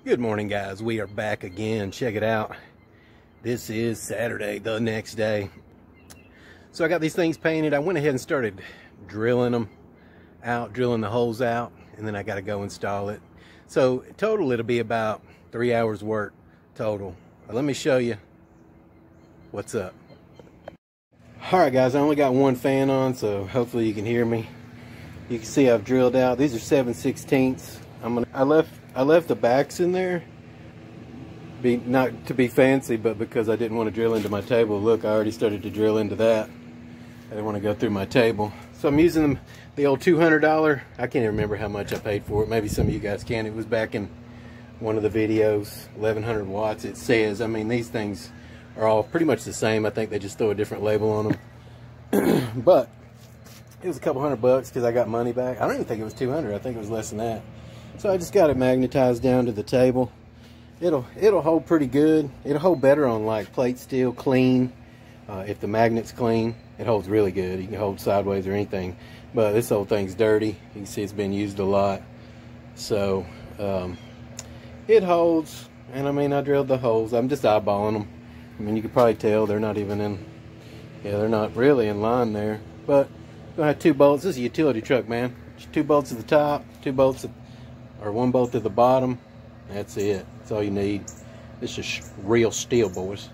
Good morning, guys. We are back again. Check it out. This is Saturday, the next day. So I got these things painted. I went ahead and started drilling them out, drilling the holes out, and then I got to go install it. So total, it'll be about 3 hours work total. But let me show you what's up. All right, guys, I only got one fan on, so hopefully you can hear me. You can see I've drilled out. These are 7/16. I left the backs in there, not to be fancy, but because I didn't want to drill into my table. Look, I already started to drill into that. I didn't want to go through my table. So I'm using the old $200. I can't even remember how much I paid for it. Maybe some of you guys can. It was back in one of the videos, 1100 watts it says. I mean, these things are all pretty much the same. I think they just throw a different label on them. But it was a couple $100 because I got money back. I don't even think it was 200. I think it was less than that. So I just got it magnetized down to the table. It'll hold pretty good. It'll hold better on like plate steel, clean. If the magnet's clean, it holds really good. You can hold sideways or anything. But this whole thing's dirty. You can see it's been used a lot. So it holds. And I mean, I drilled the holes. I'm just eyeballing them. I mean, you can probably tell they're not even in. Yeah, they're not really in line there. But gonna have 2 bolts. This is a utility truck, man. Just 2 bolts at the top, 2 bolts or 1 bolt at the bottom. That's it. That's all you need. This is real steel, boys.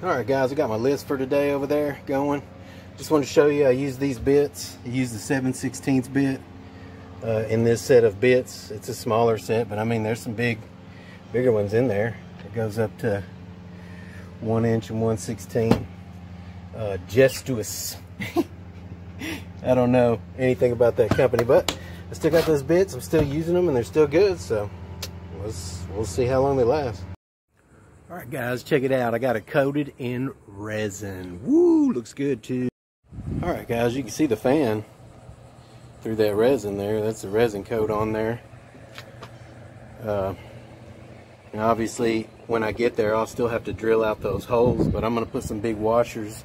Alright, guys, I got my list for today over there going. Just want to show you I use these bits. I use the 7/16 bit in this set of bits. It's a smaller set, but I mean there's some bigger ones in there. It goes up to 1 inch and 1/16. Gestuous. I don't know anything about that company, but I still got those bits. I'm still using them and they're still good, so we'll see how long they last. Alright, guys, check it out. I got it coated in resin. Woo, looks good too. Alright, guys, you can see the fan through that resin there. That's the resin coat on there. And obviously when I get there I'll still have to drill out those holes, but I'm going to put some big washers.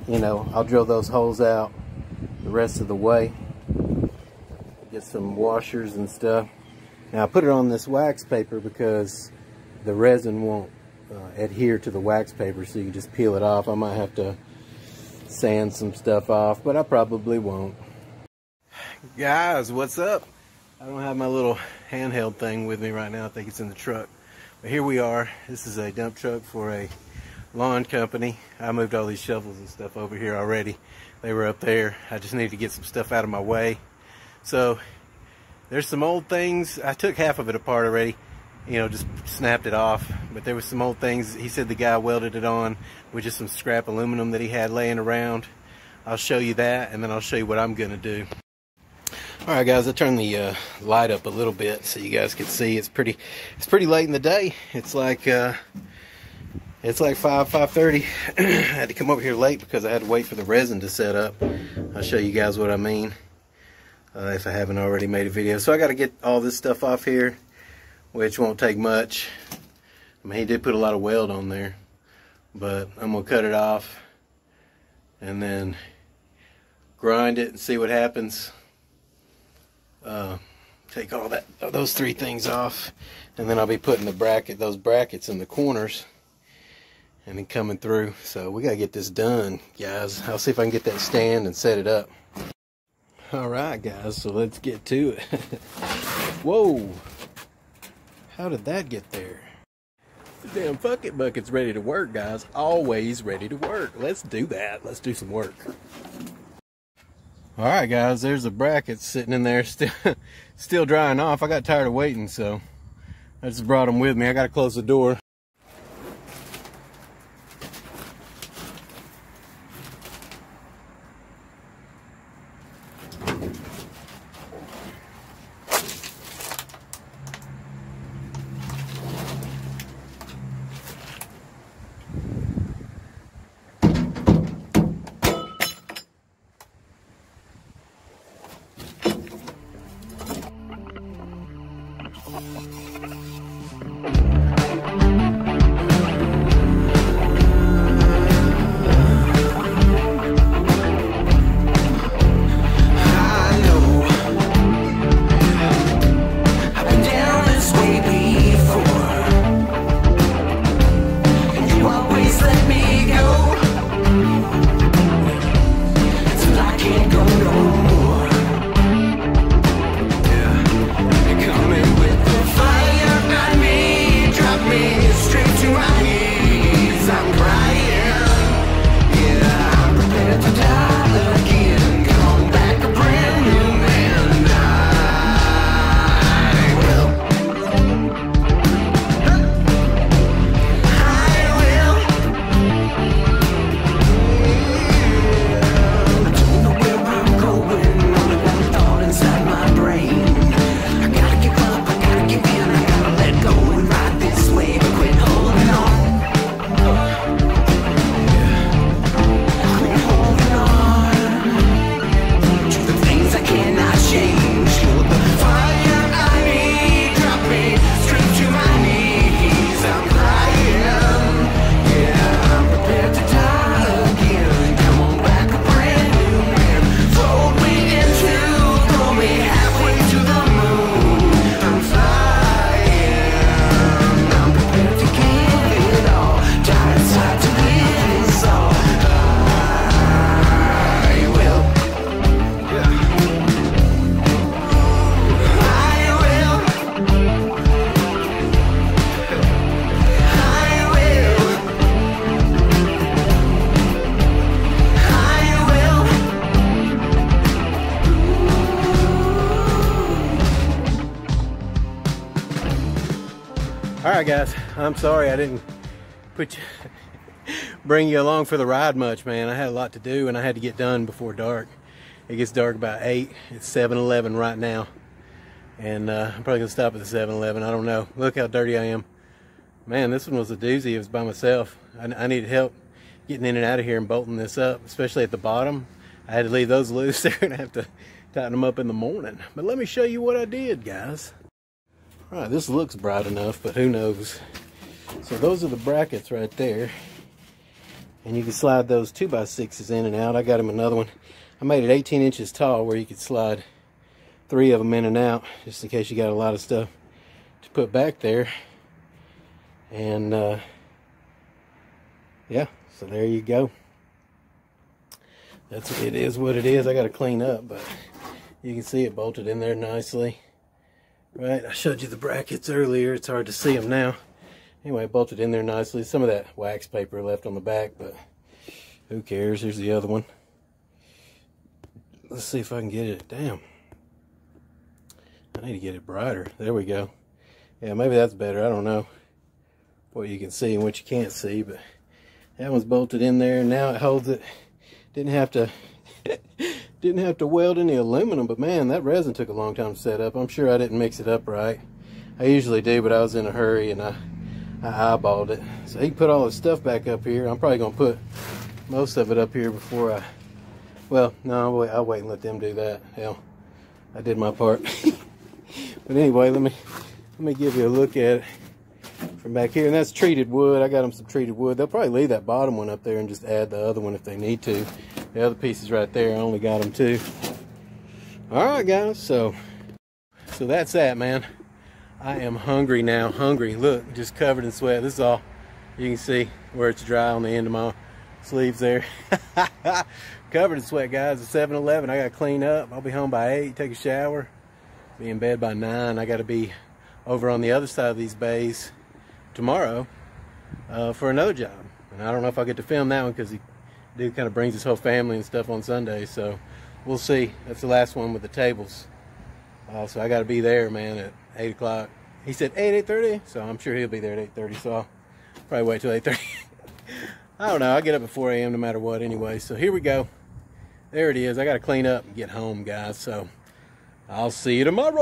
You know, I'll drill those holes out the rest of the way. Get some washers and stuff. Now I put it on this wax paper because the resin won't adhere to the wax paper, so you can just peel it off. I might have to sand some stuff off, but I probably won't. Guys, what's up? I don't have my little handheld thing with me right now. I think it's in the truck. But here we are. This is a dump truck for a lawn company. I moved all these shovels and stuff over here already. They were up there. I just need to get some stuff out of my way. So there's some old things. I took half of it apart already. You know, just snapped it off, but there was some old things. He said the guy welded it on with just some scrap aluminum that he had laying around. I'll show you that, and then I'll show you what I'm gonna do. All right, guys, I turned the light up a little bit so you guys can see. It's pretty late in the day. It's like 5:30. I had to come over here late because I had to wait for the resin to set up. I'll show you guys what I mean if I haven't already made a video. So I got to get all this stuff off here, which won't take much. I mean, he did put a lot of weld on there, but I'm gonna cut it off and then grind it and see what happens. Take all those 3 things off, and then I'll be putting those brackets in the corners and then coming through. So we gotta get this done, guys. I'll see if I can get that stand and set it up. All right, guys, so let's get to it. Whoa. How did that get there? The damn bucket bucket's ready to work, guys. Always ready to work. Let's do that. Let's do some work. All right, guys, there's the brackets sitting in there still drying off. I got tired of waiting, so I just brought them with me. I got to close the door. Alright guys, I'm sorry I didn't bring you along for the ride much, man. I had a lot to do and I had to get done before dark. It gets dark about 8. It's 7-11 right now. And I'm probably going to stop at the 7-Eleven. I don't know. Look how dirty I am. Man, this one was a doozy. It was by myself. I needed help getting in and out of here and bolting this up, especially at the bottom. I had to leave those loose. They're going to have to tighten them up in the morning. But let me show you what I did, guys. All right, this looks bright enough, but who knows. So those are the brackets right there. And you can slide those 2x6s in and out. I got him another one. I made it 18 inches tall where you could slide 3 of them in and out, just in case you got a lot of stuff to put back there. And yeah, so there you go. That's what it is. What it is. I got to clean up, but you can see it bolted in there nicely. Right, I showed you the brackets earlier. It's hard to see them now. Anyway, bolted in there nicely. Some of that wax paper left on the back, but who cares? Here's the other one. Let's see if I can get it. Damn. I need to get it brighter. There we go. Yeah, maybe that's better. I don't know what you can see and what you can't see, but that one's bolted in there. Now it holds it. Didn't have to weld any aluminum, but man, that resin took a long time to set up. I'm sure I didn't mix it up right. I usually do, but I was in a hurry and I eyeballed it. So he can put all his stuff back up here. I'm probably gonna put most of it up here before I, well, no, I'll wait and let them do that. Hell, I did my part. But anyway, let me give you a look at it from back here. And that's treated wood. I got them some treated wood. They'll probably leave that bottom one up there and just add the other one if they need to. The other pieces right there, I only got them 2. All right, guys, so that's that, man. I am hungry now, hungry. Look, just covered in sweat. This is all you can see where it's dry on the end of my sleeves there. Covered in sweat, guys. It's 7-Eleven. I got to clean up. I'll be home by 8, take a shower, be in bed by 9. I got to be over on the other side of these bays tomorrow for another job. And I don't know if I'll get to film that one because he dude kind of brings his whole family and stuff on Sunday. So we'll see. That's the last one with the tables. So I got to be there, man, at 8 o'clock. He said 8:30, so I'm sure he'll be there at 8:30, so I'll probably wait till 8:30. I don't know. I get up at 4 a.m. no matter what anyway. So here we go. There it is. I got to clean up and get home, guys. So I'll see you tomorrow.